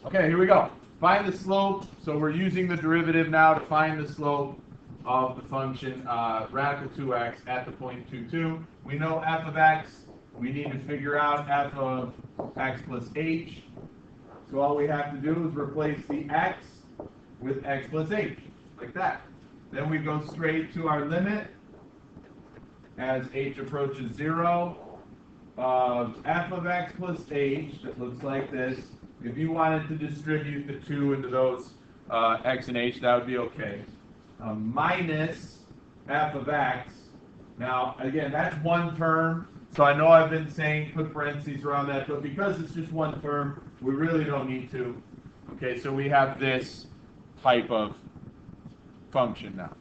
Okay, here we go. Find the slope. So we're using the derivative now to find the slope of the function radical 2x at the point 2, 2. We know f of x. We need to figure out f of x plus h. So all we have to do is replace the x with x plus h, like that. Then we go straight to our limit as h approaches 0 of f of x plus h, that looks like this. If you wanted to distribute the 2 into those x and h, that would be okay. Minus f of x. Now, again, that's one term. So I know I've been saying put parentheses around that, but because it's just one term, we really don't need to. Okay, so we have this type of function now.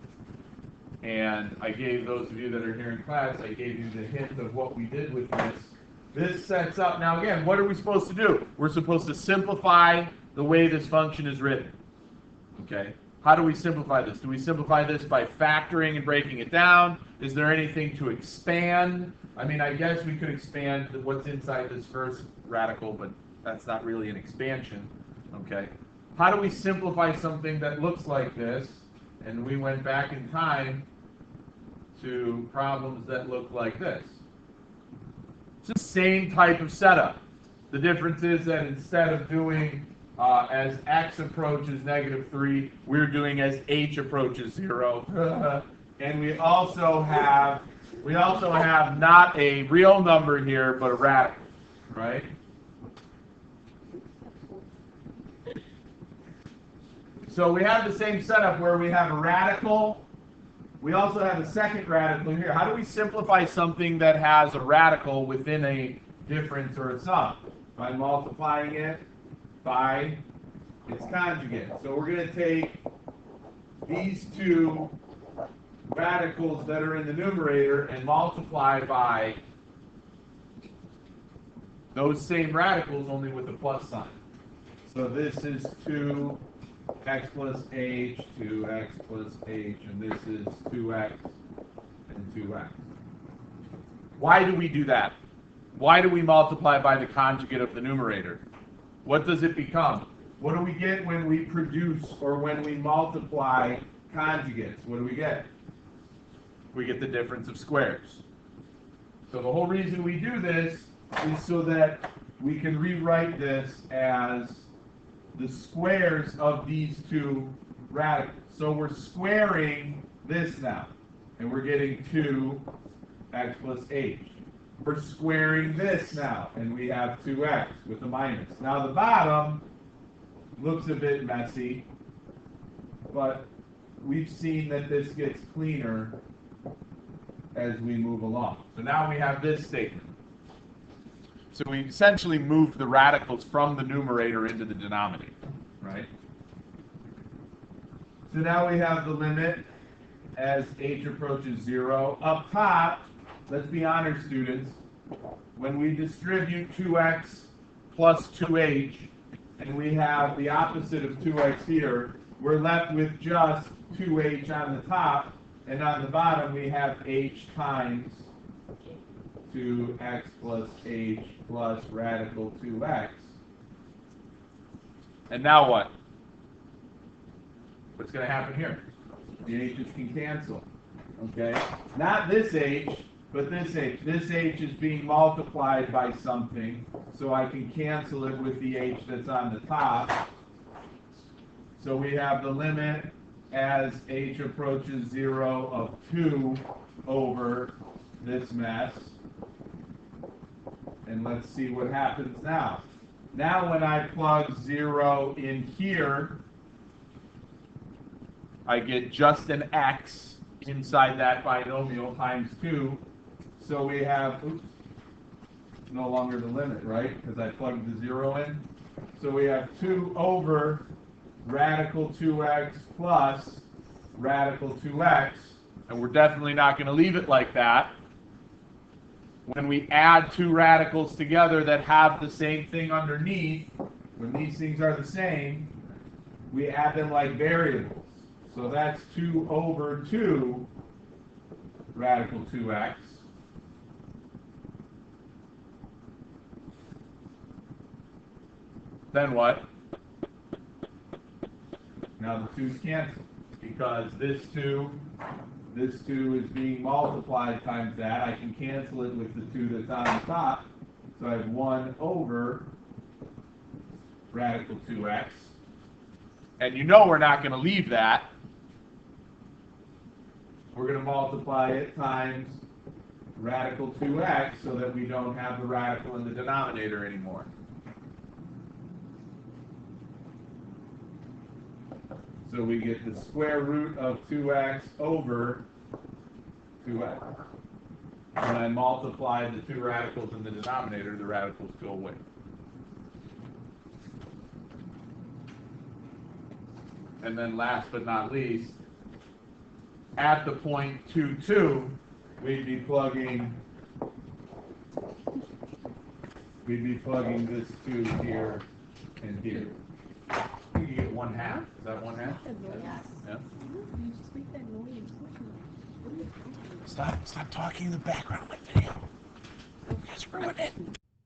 And I gave those of you that are here in class, I gave you the hint of what we did with this. This sets up, now again, what are we supposed to do? We're supposed to simplify the way this function is written. Okay, how do we simplify this? Do we simplify this by factoring and breaking it down? Is there anything to expand? I mean, I guess we could expand what's inside this first radical, but that's not really an expansion. Okay, how do we simplify something that looks like this? And we went back in time to problems that look like this. It's the same type of setup. The difference is that instead of doing as x approaches -3, we're doing as h approaches 0. And we also have not a real number here, but a radical, right? So we have the same setup where we have a radical. We also have a second radical here. How do we simplify something that has a radical within a difference or a sum? By multiplying it by its conjugate. So we're going to take these two radicals that are in the numerator and multiply by those same radicals, only with a plus sign. So this is 2x plus h, 2x plus h, and this is 2x and 2x. Why do we do that? Why do we multiply by the conjugate of the numerator? What does it become? What do we get when we produce or when we multiply conjugates? What do we get? We get the difference of squares. So the whole reason we do this is so that we can rewrite this as the squares of these two radicals. So we're squaring this now, and we're getting 2x plus h. We're squaring this now, and we have 2x with a minus. Now the bottom looks a bit messy, but we've seen that this gets cleaner as we move along. So now we have this statement. So we essentially moved the radicals from the numerator into the denominator, right? So now we have the limit as h approaches 0. Up top, let's be honest, students, when we distribute 2x plus 2h, and we have the opposite of 2x here, we're left with just 2h on the top, and on the bottom we have h times 2x plus h plus radical 2x. And now what? What's going to happen here? The h's can cancel. Okay? Not this h, but this h. This h is being multiplied by something, so I can cancel it with the h that's on the top. So we have the limit as h approaches 0 of 2 over this mess. And let's see what happens now. Now when I plug 0 in here, I get just an x inside that binomial times 2. So we have, no longer the limit, right? Because I plugged the 0 in. So we have 2 over radical 2x plus radical 2x. And we're definitely not going to leave it like that. When we add two radicals together that have the same thing underneath, when these things are the same, we add them like variables. So that's 2 over 2 radical 2x. Then what? Now the 2's cancel, because this 2 is being multiplied times that. I can cancel it with the 2 that's on the top. So I have 1 over radical 2x. And you know we're not going to leave that. We're going to multiply it times radical 2x so that we don't have the radical in the denominator anymore. So we get the square root of 2x over 2x. When I multiply the 2 radicals in the denominator, the radicals go away. And then last but not least, at the point 2, 2, we'd be plugging this 2 here and here. You get 1/2? Is that 1/2? Yeah. Stop talking in the background like video. That's ruining it.